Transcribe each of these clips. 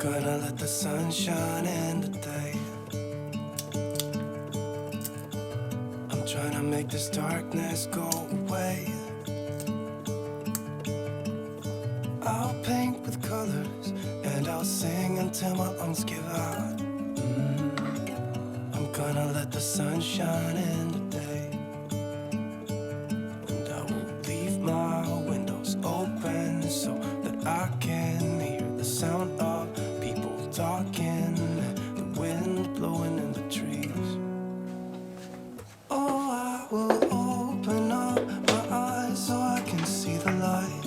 Gonna let the sun shine in today. I'm trying to make this darkness go away. I'll paint with colors and I'll sing until my lungs give out. I'm gonna let the sun shine in today. And I will leave my windows open so that I can hear the sound of talking, the wind blowing in the trees. Oh, I will open up my eyes so I can see the light.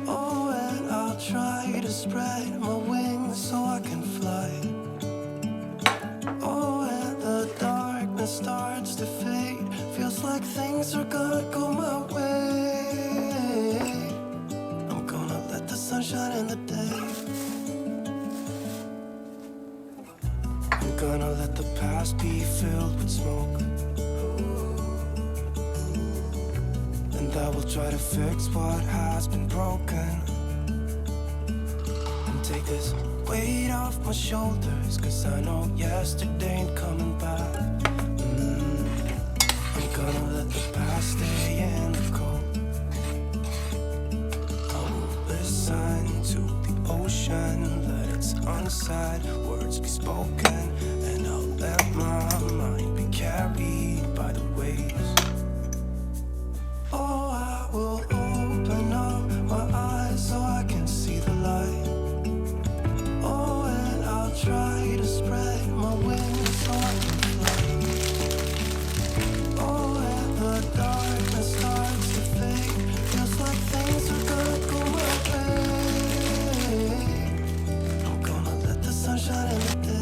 Oh, and I'll try to spread my wings so I can fly. Oh, and the darkness starts to fade. Feels like things are gonna go my way. I'm gonna let the sun shine in the day. Gonna let the past be filled with smoke. And I will try to fix what has been broken. And take this weight off my shoulders, 'cause I know yesterday ain't coming back. I'm gonna let the past stay in the cold. I will listen to the ocean, let its unsaid words be spoken. Let my mind be carried by the waves. Oh, I will open up my eyes so I can see the light. Oh, and I'll try to spread my wings so I can fly. Oh, and the darkness starts to fade. Feels like things are gonna go my way. I'm gonna let the sun shine in the day.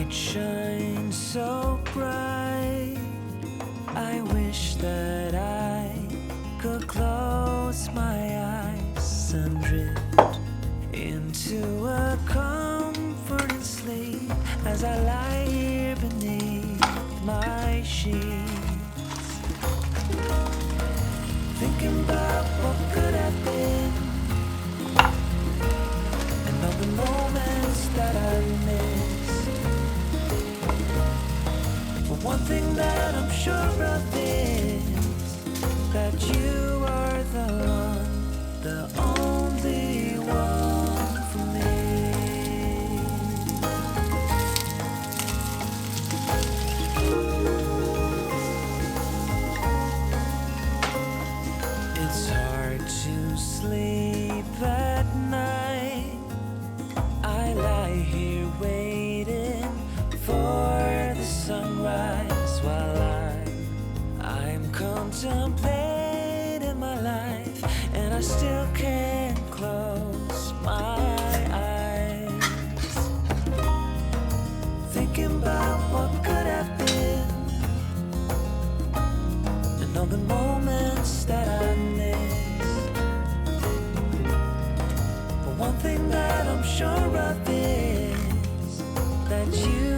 would shine so bright. I wish that I could close my eyes and drift into a comforting sleep as I lie here beneath my sheets, thinking about what could have been and all the moments that I missed. But one thing that I'm sure of is that you are the one, the only one for me. It's hard to sleep at night. I lie here waiting for the sunrise while I'm contemplating my life, and I still can't close my eyes, thinking about what could have been and all the moments that I missed. But one thing that I'm sure of is that you